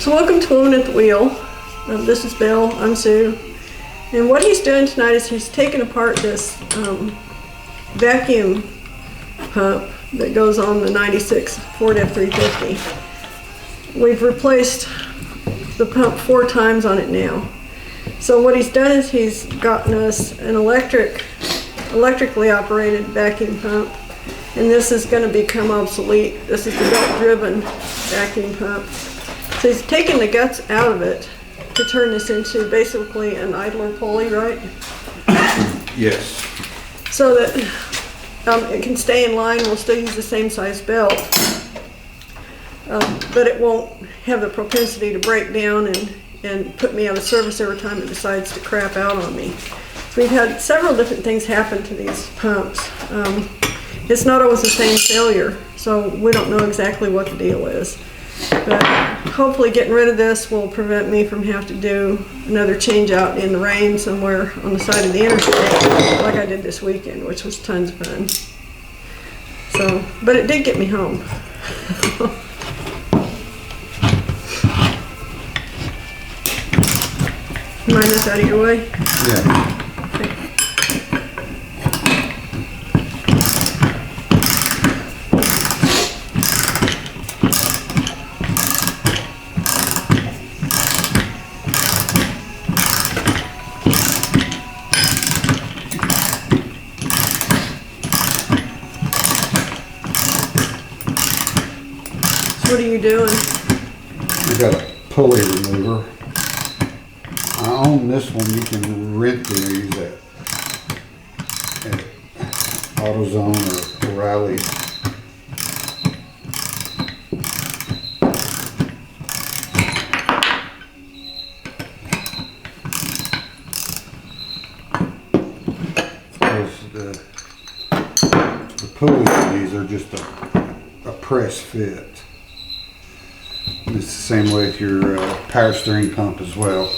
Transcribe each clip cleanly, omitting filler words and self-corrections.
So welcome to Woman at the Wheel. This is Bill, I'm Sue. And what he's doing tonight is he's taking apart this vacuum pump that goes on the 96 Ford F350. We've replaced the pump 4 times on it now. So what he's done is he's gotten us an electrically operated vacuum pump, and this is going to become obsolete. This is the belt-driven vacuum pump. So he's taking the guts out of it to turn this into basically an idler pulley, right? Yes. So that it can stay in line. We'll still use the same size belt, but it won't have the propensity to break down and put me out of service every time it decides to crap out on me. So we've had several different things happen to these pumps. It's not always the same failure, so we don't know exactly what the deal is. But hopefully getting rid of this will prevent me from having to do another change out in the rain somewhere on the side of the interstate like I did this weekend, which was tons of fun. So, but it did get me home. Mind this out of your way? Yeah. Okay. What are you doing? I got a pulley remover. I own this one. You can rent these at AutoZone or O'Reilly's. The pulleys of these are just a press fit. It's the same way with your power steering pump as well.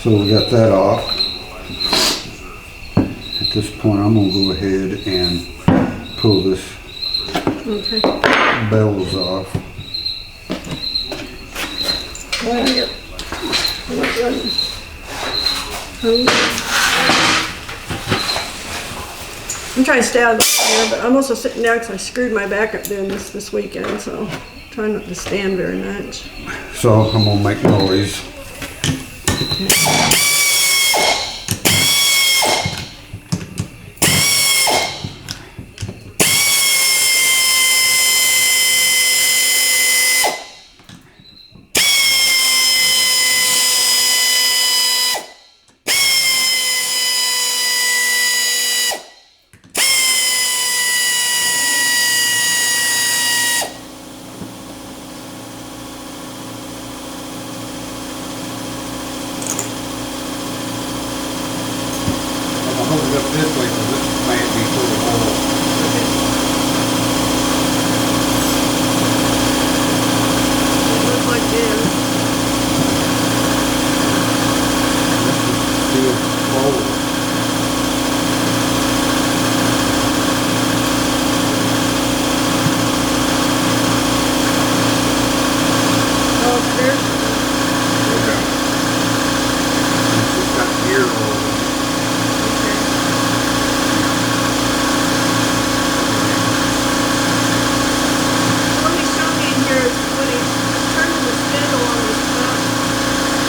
So we got that off. At this point, I'm going to go ahead and pull this bellows off. I'm trying to stay out of here, but I'm also sitting down because I screwed my back up doing this weekend, so I'm trying not to stand very much. So I'm going to make noise. Hold it up this way because this might be full of oil. It looks like this. This is still oil. Oh, it's there? Okay. It's just got gear oil.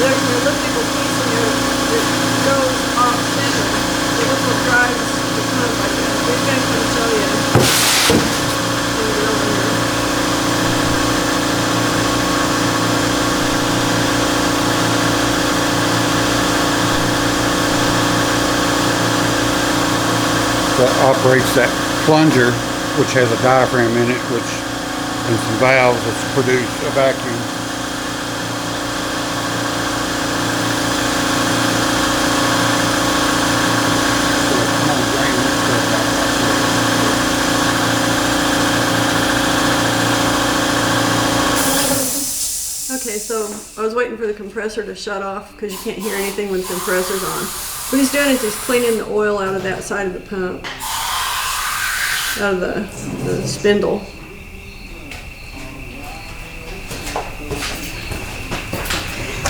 There's an elliptical piece in there that goes off center. So that's what drives the pump like that. We're going to show you. Bring it over here. That operates that plunger, which has a diaphragm in it, and some valves that produce a vacuum. waiting for the compressor to shut off because you can't hear anything when the compressor's on. What he's doing is he's cleaning the oil out of that side of the pump, out of the spindle.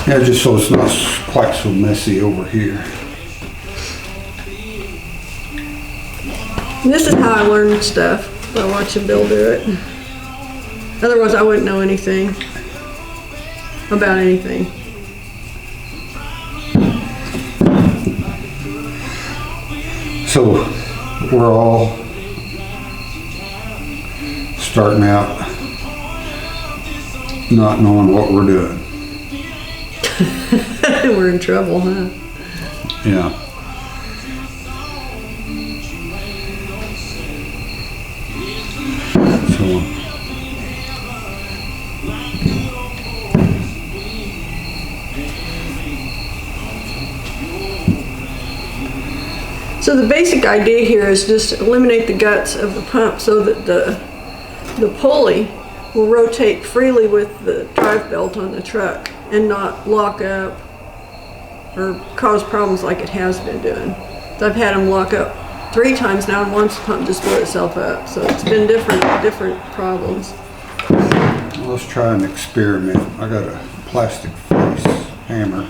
Yeah, just so it's not quite so messy over here. And this is how I learned stuff, by watching Bill do it. Otherwise I wouldn't know anything about anything. So we're all starting out not knowing what we're doing. We're in trouble, huh? Yeah. So the basic idea here is just eliminate the guts of the pump so that the pulley will rotate freely with the drive belt on the truck and not lock up or cause problems like it has been doing. So I've had them lock up 3 times now, and once the pump just blew itself up. So it's been different problems. Well, let's try an experiment. I got a plastic face hammer.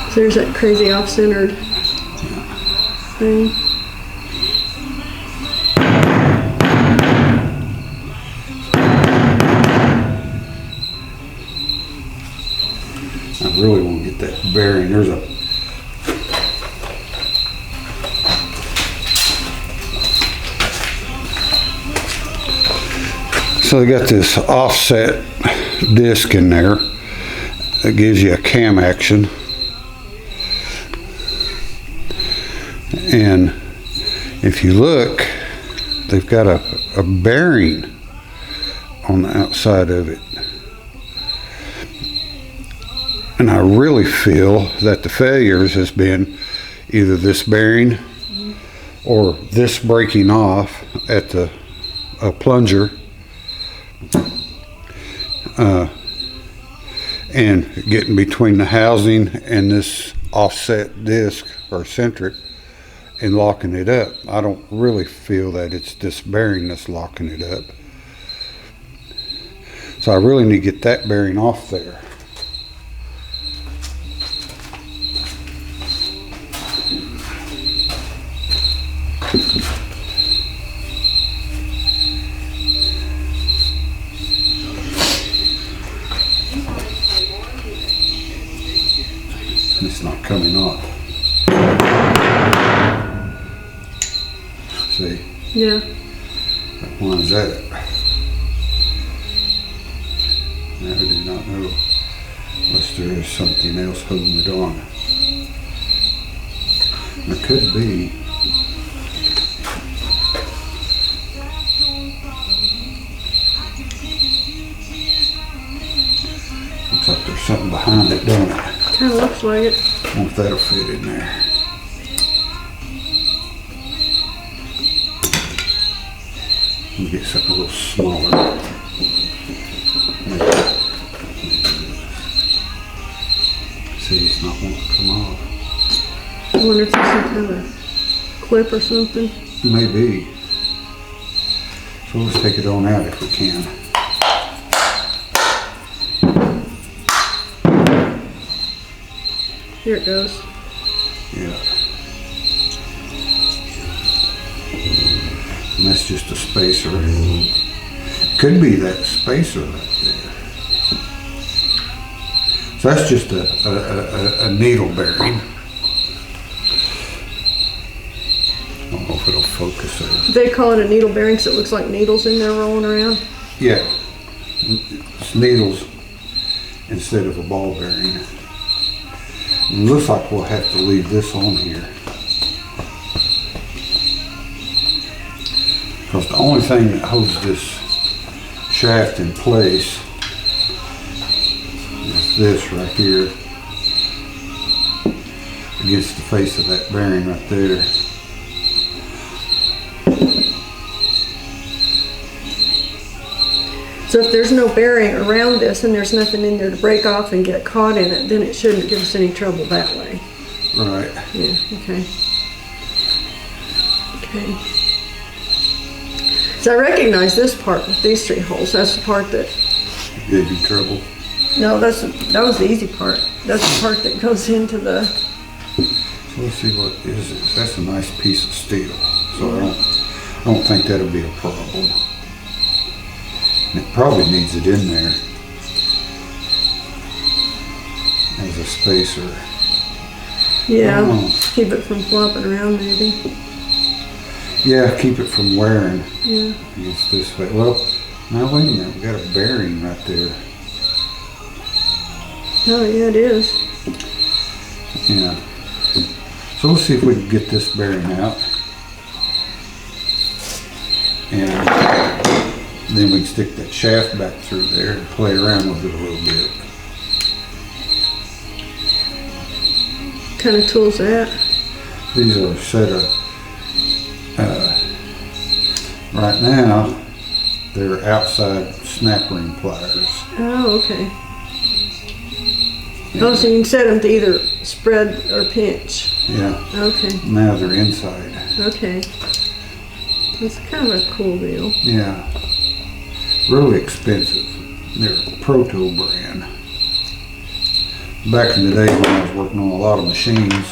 So there's that crazy off-centered thing. I really want to get that bearing. There's a So they got this offset disc in there that gives you a cam action, and if you look, they've got a bearing on the outside of it, and I really feel that the failures has been either this bearing or this breaking off at the plunger, and getting between the housing and this offset disc or centric and locking it up. I don't really feel that it's this bearing that's locking it up. So I really need to get that bearing off there. It's not coming off. See? Yeah. That one's at it. I do not know unless there is something else holding it on. There could be. Looks like there's something behind it, don't it? Kind of looks like it. I wonder if that'll fit in there. Let me get something a little smaller. See, it's not wanting to come off. I wonder if there's some kind of clip or something. Maybe. So let's take it on out if we can. Here it goes. Yeah. And that's just a spacer. Could be that spacer right there. So that's just a needle bearing. I don't know if it'll focus there. They call it a needle bearing because it looks like needles in there rolling around. Yeah. It's needles instead of a ball bearing. It looks like we'll have to leave this on here. Because the only thing that holds this shaft in place is this right here against the face of that bearing right there. So if there's no bearing around this and there's nothing in there to break off and get caught in it, then it shouldn't give us any trouble that way. Right. Yeah, okay. Okay. So I recognize this part with these 3 holes. That's the part that, Gave you trouble. no, that was the easy part. That's the part that goes into the, So let's see what is this. That's a nice piece of steel. So I don't think that'll be a problem. And it probably needs it in there as a spacer. yeah, Oh. keep it from flopping around maybe. Yeah, keep it from wearing Yeah. against this way. Well, now wait a minute. We got a bearing right there. Oh, yeah, it is. Yeah. So let's see if we can get this bearing out. And then we can stick that shaft back through there and play around with it a little bit. What kind of tools that? These are a set of, right now, they're outside snap ring pliers. Oh, okay. Oh, so you can set them to either spread or pinch. Yeah, Okay, now they're inside. okay. That's kind of a cool deal. Yeah, really expensive. They're a Proto brand. Back in the day when I was working on a lot of machines,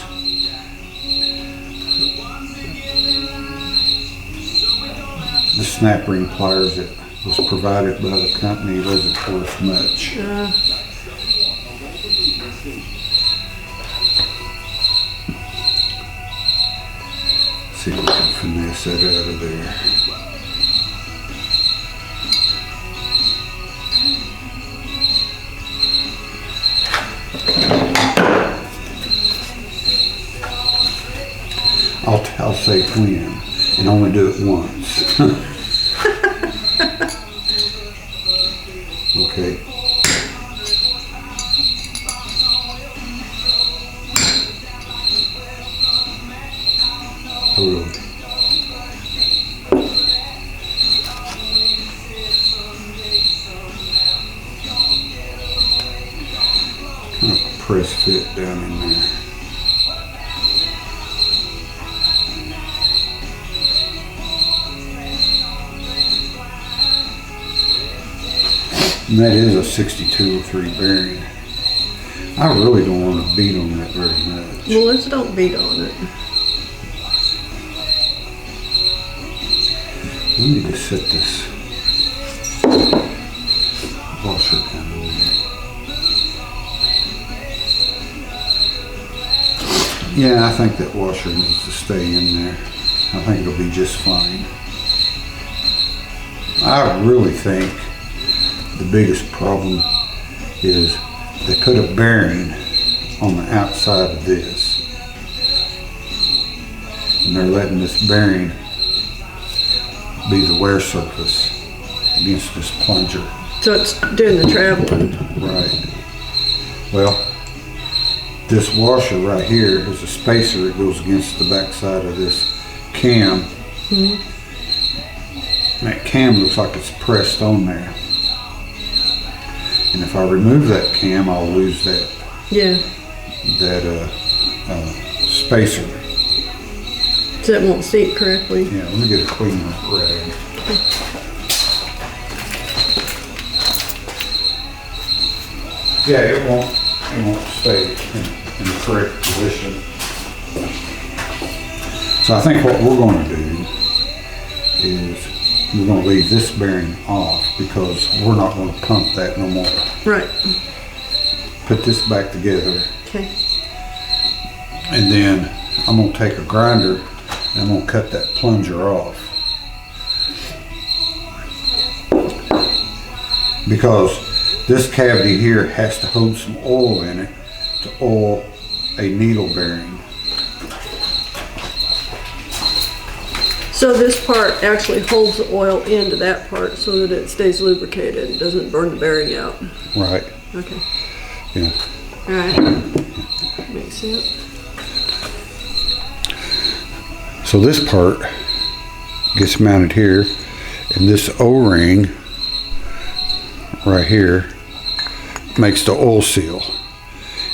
the snap ring pliers that was provided by the company wasn't worth much. See if we can finesse that out of there. I'll say when, and only do it once. Okay. Oh, really? Kind of press fit down in there. And that is a 6203 bearing. I really don't want to beat on that very much. Well, let's don't beat on it. Let me just set this washer down in there. Yeah, I think that washer needs to stay in there. I think it'll be just fine. I really think the biggest problem is they put a bearing on the outside of this, and they're letting this bearing be the wear surface against this plunger. So it's doing the traveling. Right. Well, this washer right here is a spacer that goes against the backside of this cam. Mm-hmm. And that cam looks like it's pressed on there. And if I remove that cam, I'll lose that Yeah. spacer. So it won't seat correctly. Yeah, let me get a clean rag. Yeah, it won't stay in the correct position. So I think what we're going to do is we're going to leave this bearing off because we're not going to pump that no more. Right. Put this back together, Okay. and then I'm going to take a grinder and I'm going to cut that plunger off. Because this cavity here has to hold some oil in it to oil a needle bearing. So this part actually holds the oil into that part so that it stays lubricated and doesn't burn the bearing out. Right. Okay. Yeah. All right. Makes sense. So this part gets mounted here, and this O-ring right here makes the oil seal,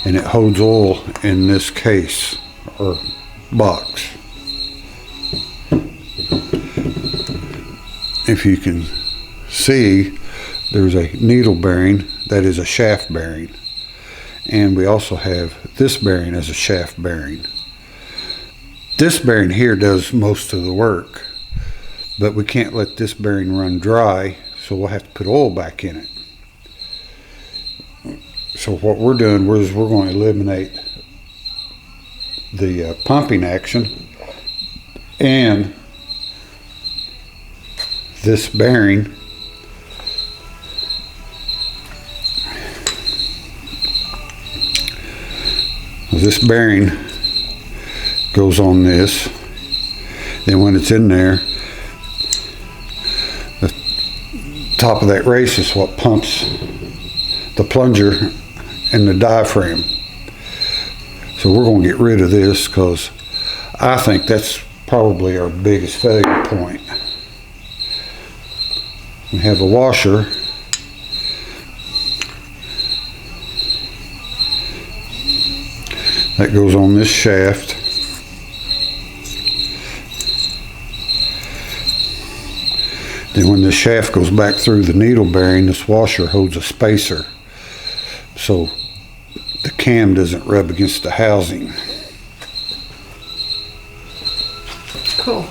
and it holds oil in this case or box. If you can see, there's a needle bearing that is a shaft bearing, and we also have this bearing as a shaft bearing. This bearing here does most of the work, but we can't let this bearing run dry, so we'll have to put oil back in it. So what we're doing is we're going to eliminate the pumping action, and this bearing goes on this. Then when it's in there, the top of that race is what pumps the plunger and the diaphragm. So we're going to get rid of this because I think that's probably our biggest failure point. We have a washer that goes on this shaft. Then when the shaft goes back through the needle bearing, this washer holds a spacer so the cam doesn't rub against the housing. Cool.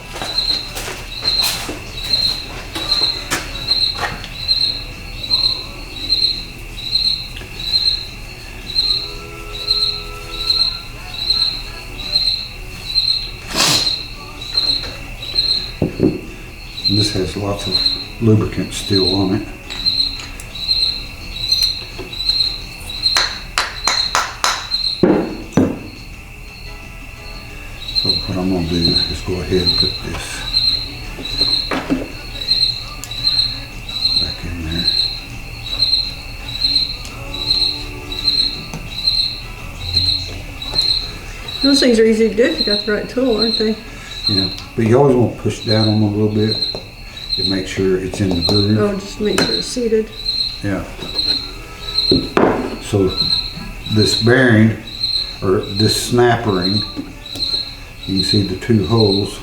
And this has lots of lubricant still on it. So what I'm going to do is go ahead and put this back in there. Those things are easy to do if you got the right tool, aren't they? Yeah, but you always want to push down on them a little bit to make sure it's in the groove. Oh, just to make sure it's seated. Yeah. So this bearing, or this snap ring, you can see the two holes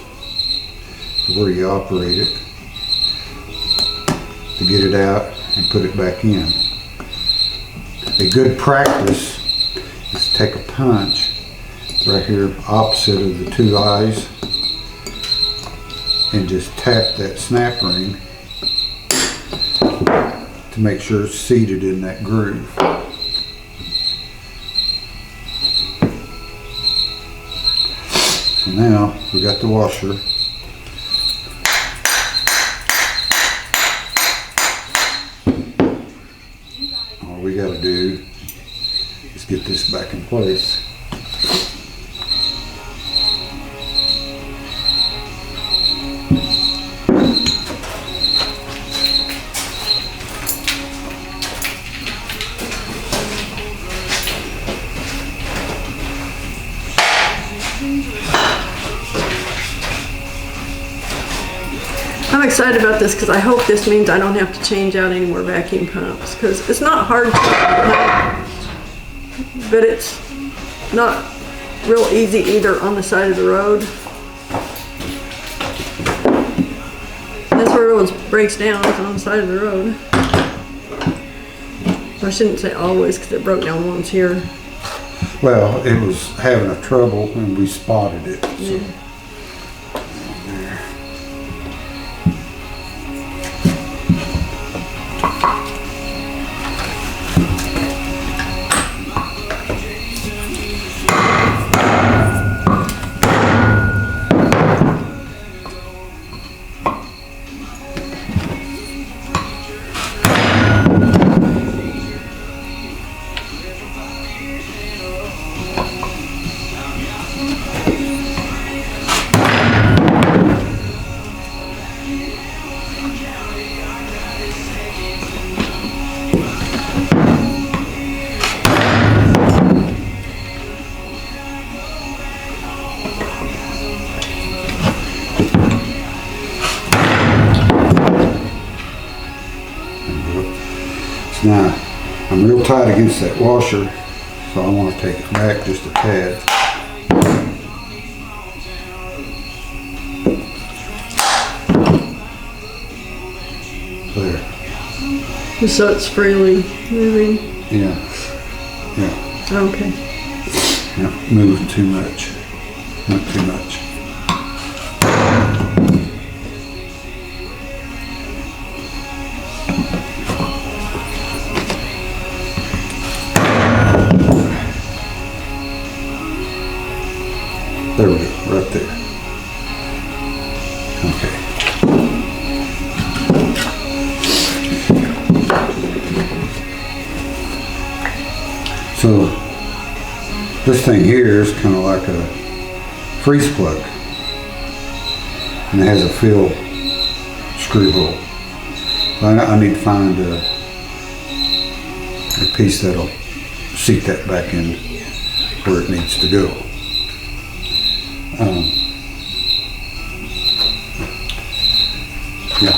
where you operate it to get it out and put it back in. A good practice is to take a punch right here opposite of the two eyes and just tap that snap ring to make sure it's seated in that groove. So now we got the washer. All we got to do is get this back in place. I'm excited about this because I hope this means I don't have to change out any more vacuum pumps, because it's not hard to pump, but it's not real easy either on the side of the road. That's where it always breaks down, is on the side of the road. I shouldn't say always, because it broke down once here. Well, it was having a trouble and we spotted it. So. Yeah. Now, I'm real tight against that washer, so I want to take it back just a tad. There. Just so it's freely moving. Yeah. Yeah. Okay. Yeah. Moving too much. Not too much. There we go, right there. Okay. So this thing here is kind of like a freeze plug, and it has a fill screw hole. I need to find a piece that'll seat that back in where it needs to go. Yeah.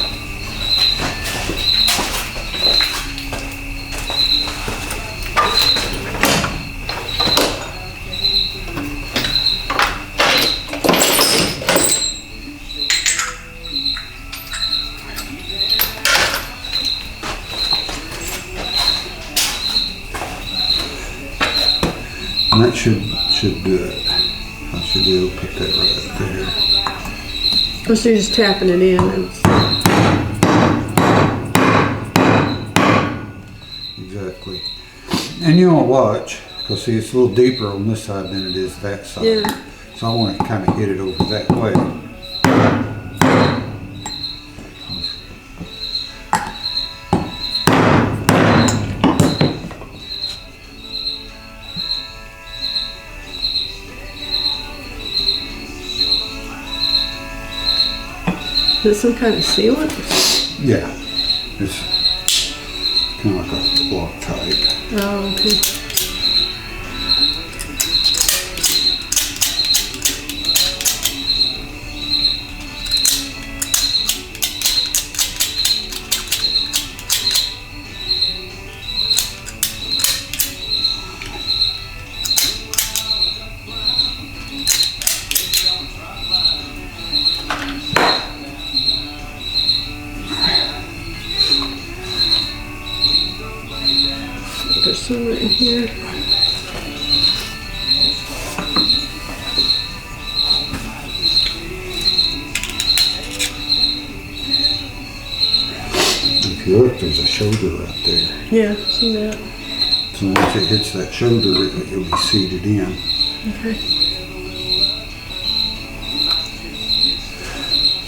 And that should do it. I should be able to put that right there. So you're just tapping it in. And Exactly. And you want to watch, because see, it's a little deeper on this side than it is that side. Yeah. So I want to kind of hit it over that way. Is it some kind of sealant? Yeah. It's kind of like a block type. Oh, okay. There's some right here. If you look, there's a shoulder right there. Yeah, see that. So once it hits that shoulder, it'll be seated in. Okay.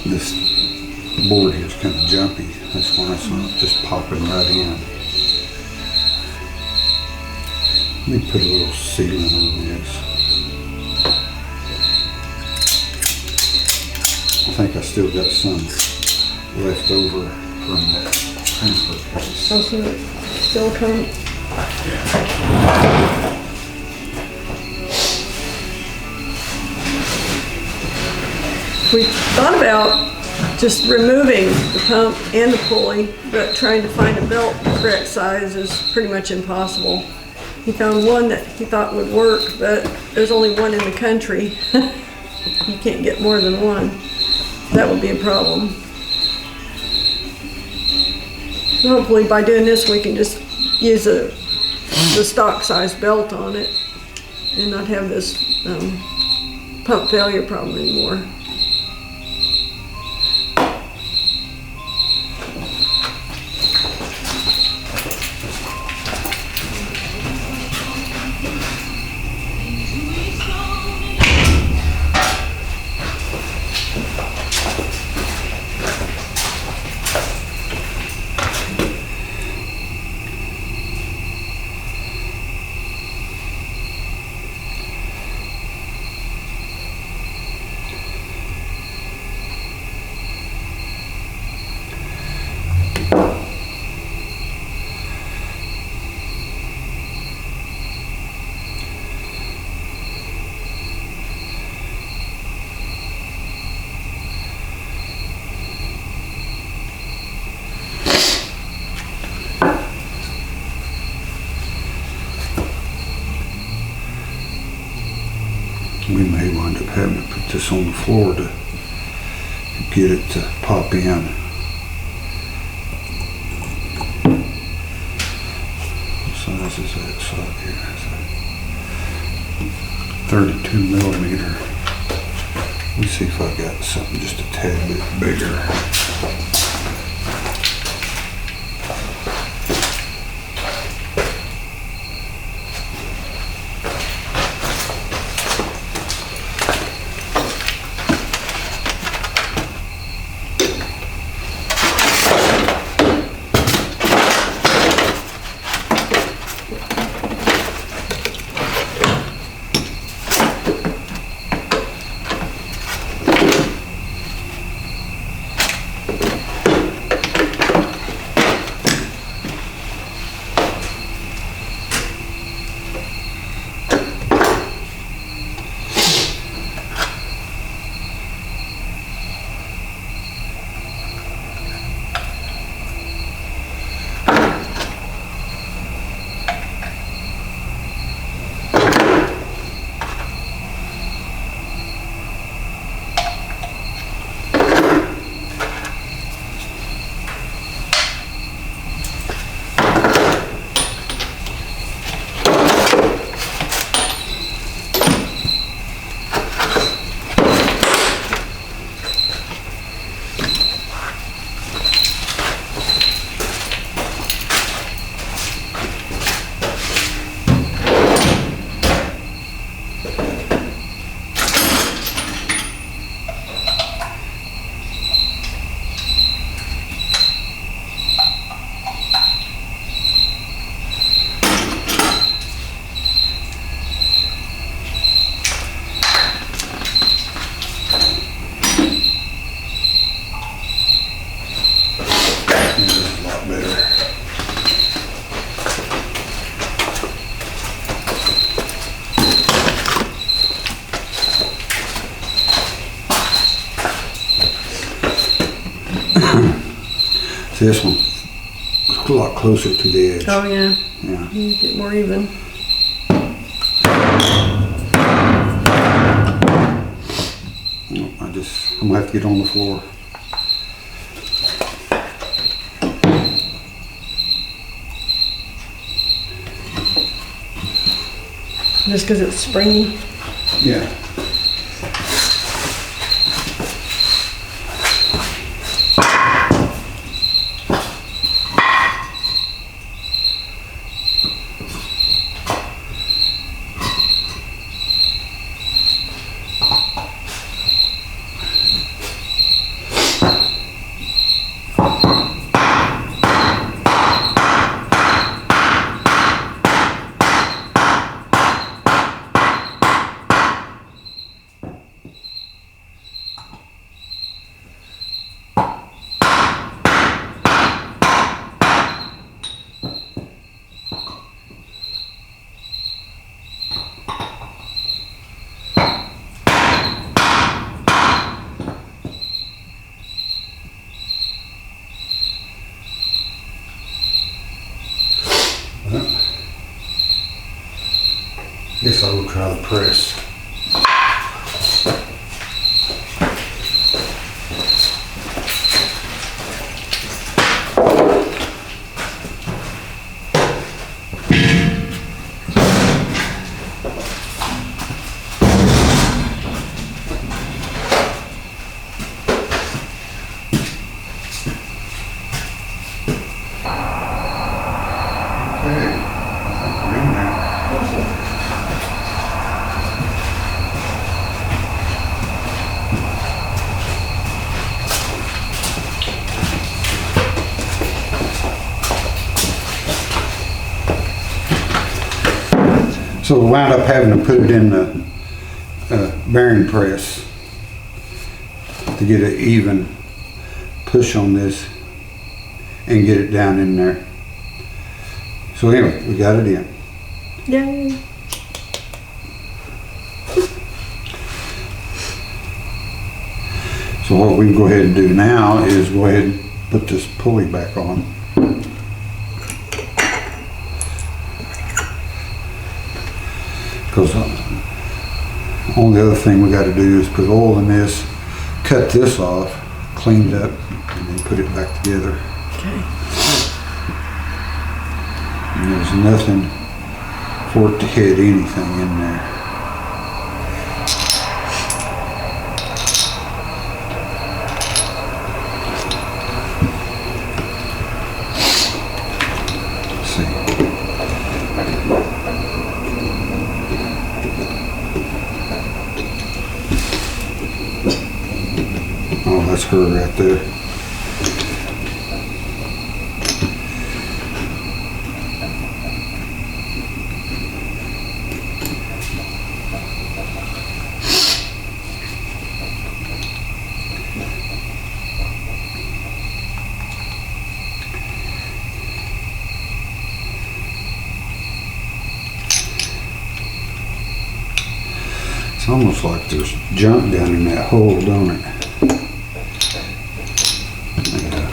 This board here is kind of jumpy. That's why it's not just popping right in. Let me put a little sealant on this. I think I still got some left over from that transfer case. Oh, so it's silicone. We thought about just removing the pump and the pulley, but trying to find a belt the correct size is pretty much impossible. He found one that he thought would work, but there's only one in the country. You can't get more than one. That would be a problem. So hopefully by doing this, we can just use the stock size belt on it and not have this pump failure problem anymore. having to put this on the floor to get it to pop in. What size is that socket here? That's a 32 millimeter. Let me see if I got something just a tad bit bigger. See, this one's a lot closer to the edge. Oh yeah. Yeah. You get more even. I'm gonna have to get on the floor. Just because it's springy. Yeah. Guess I will try the press. So we wound up having to put it in the bearing press to get an even push on this and get it down in there. So anyway, we got it in. Yay. So what we can go ahead and do now is go ahead and put this pulley back on. Because Only other thing we got to do is put oil in this, cut this off, clean it up, and then put it back together. Okay. And there's nothing for it to hit anything in there. Let's see. Oh, that's her right there. It's almost like there's junk down in that hole, don't it? Yeah.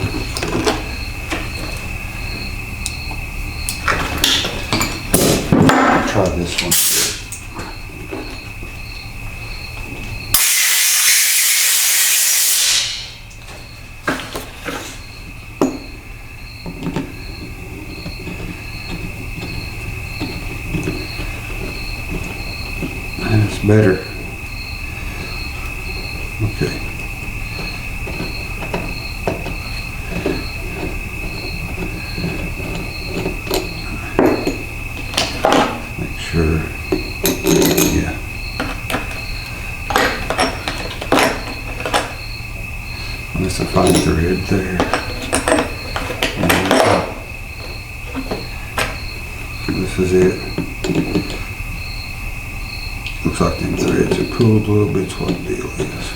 Try this one. That's better. Okay. Make sure. Yeah. That's a fine thread there. This is it. Looks like them threads are pulled a little bit, what the deal is.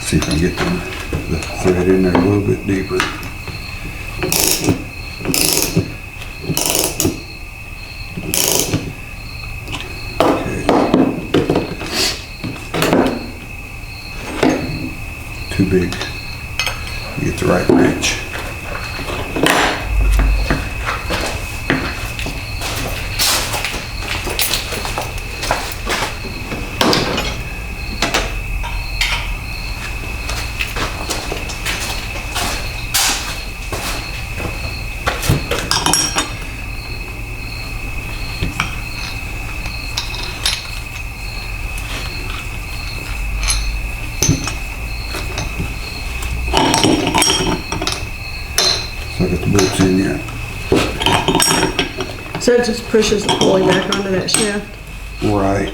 See if I can get the thread in there a little bit deeper. Okay. Too big. Get the right wrench. So I got the bolts in yet. So it just pushes the pulley back onto that shaft. Right.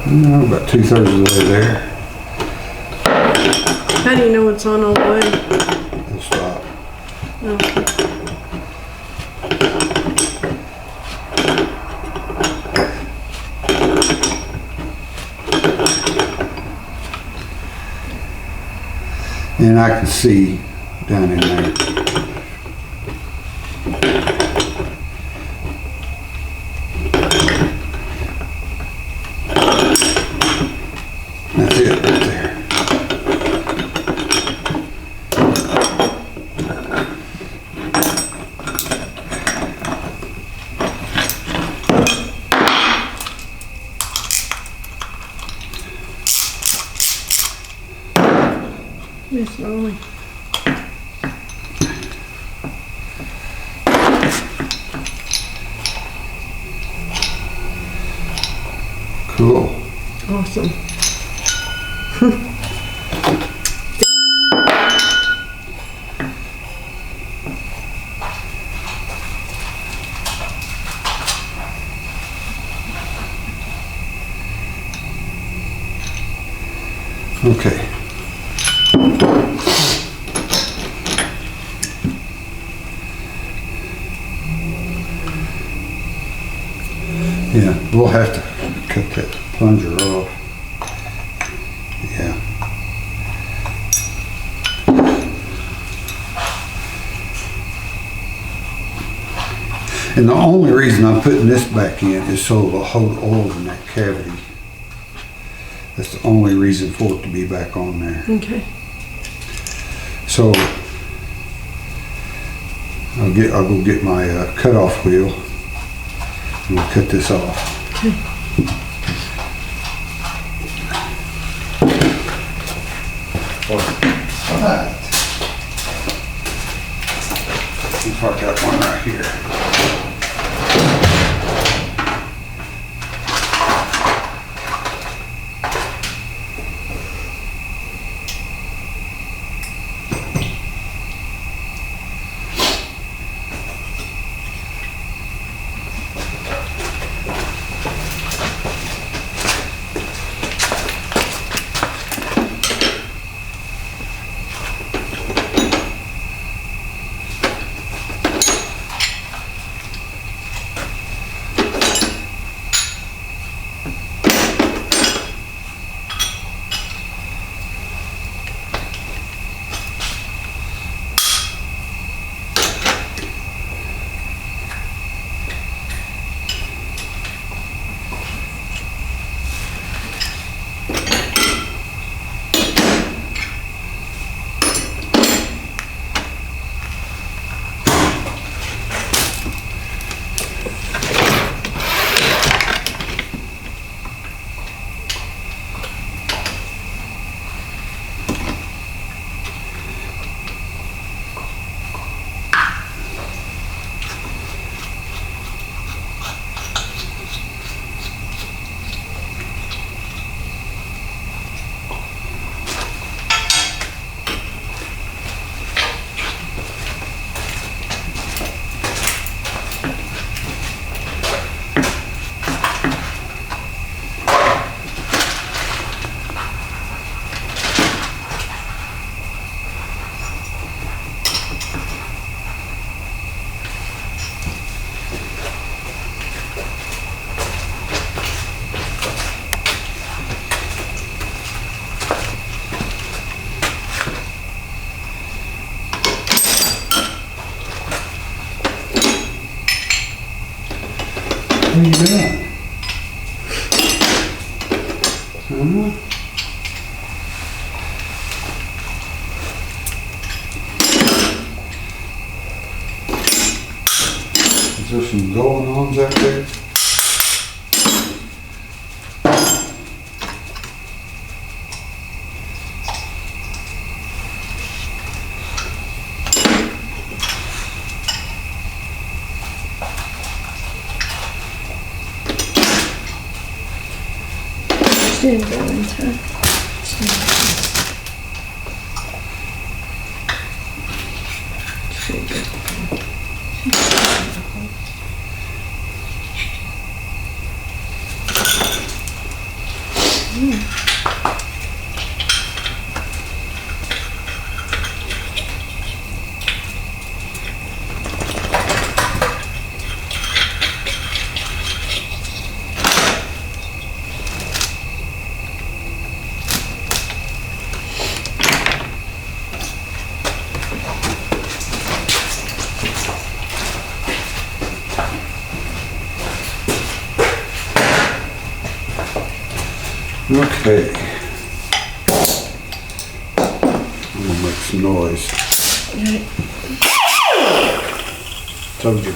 No, about 2/3 of the way there. How do you know it's on all the way? It'll stop. Okay. And I can see down in there. That's it right there. Miss Molly. Cool. Awesome. Okay. Yeah, we'll have to cut that plunger off. Yeah. And the only reason I'm putting this back in is so it'll hold oil in that cavity. That's the only reason for it to be back on there. Okay. So I'll go get my cutoff wheel and we'll cut this off. Okay. All right. We'll park that one right here. What are you doing? Huh? Is there some going-ons out there? Didn't go into it. Okay. I'm gonna make some noise. Okay. Told you.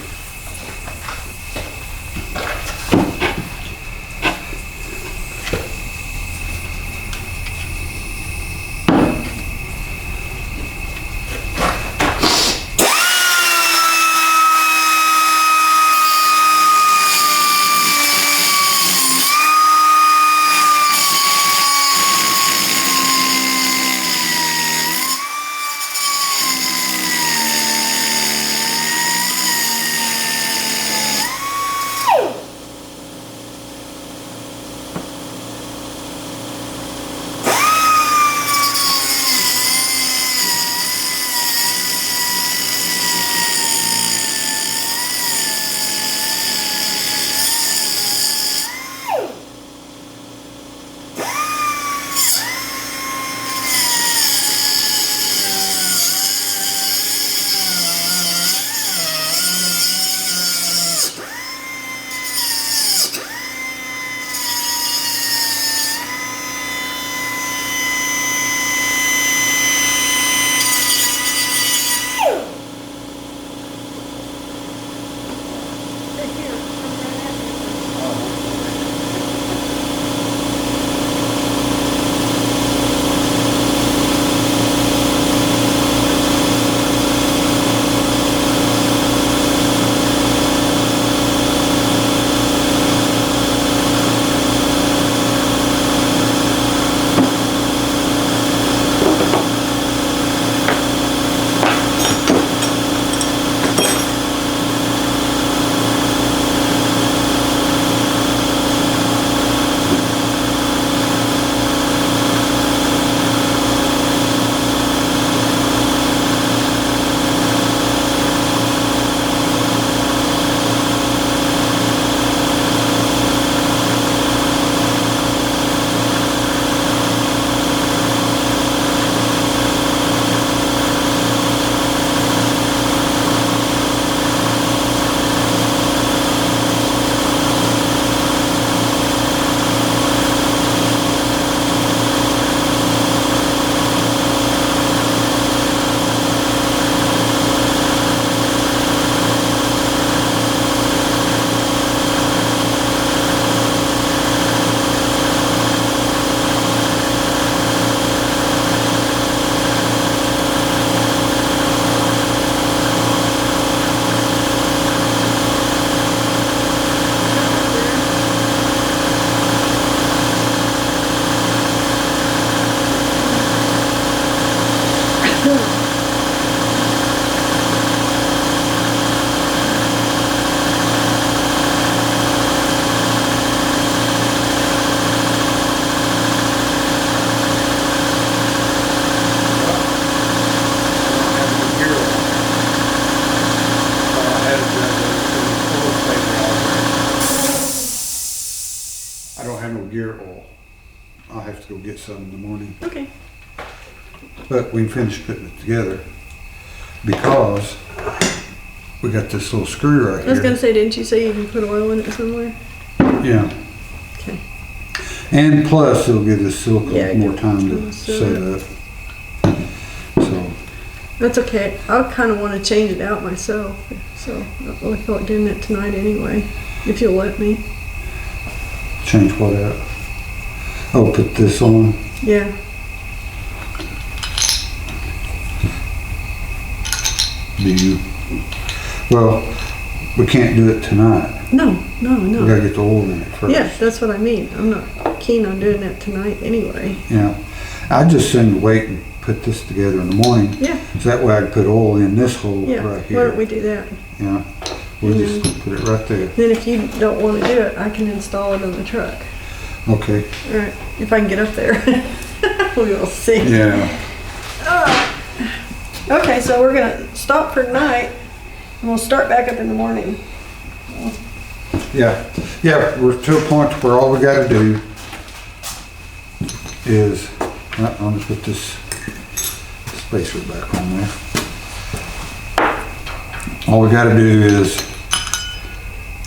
Gear oil. I'll have to go get some in the morning. Okay. But we can finish putting it together because we got this little screw right I was here. gonna say, didn't you say you can put oil in it somewhere? Yeah. Okay. And plus it'll give the silicone Yeah, more give time it to set set up. So That's okay. I kind of want to change it out myself, so I'll look at doing that tonight anyway, if you'll let me. change what out? Oh, put this on. Yeah. Do you? Well, we can't do it tonight. No. We gotta get the oil in it first. Yeah, that's what I mean. I'm not keen on doing that tonight anyway. Yeah. I just assumed to wait and put this together in the morning. Yeah. So that way I can put oil in this hole Yeah. right Why here. don't we do that? Yeah. We'll just put it right there. Then if you don't want to do it, I can install it on the truck. Okay. All right. If I can get up there. We will see. Yeah. Okay, so we're gonna stop for tonight, and we'll start back up in the morning. Yeah. Yeah, we're to a point where all we gotta do is, I'm gonna put this spacer back on there. All we gotta do is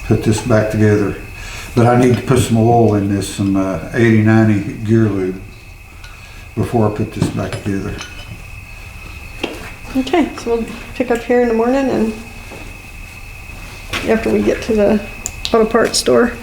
put this back together. But I need to put some oil in this, some 80-90 gear lube before I put this back together. Okay, so we'll pick up here in the morning and after we get to the auto parts store.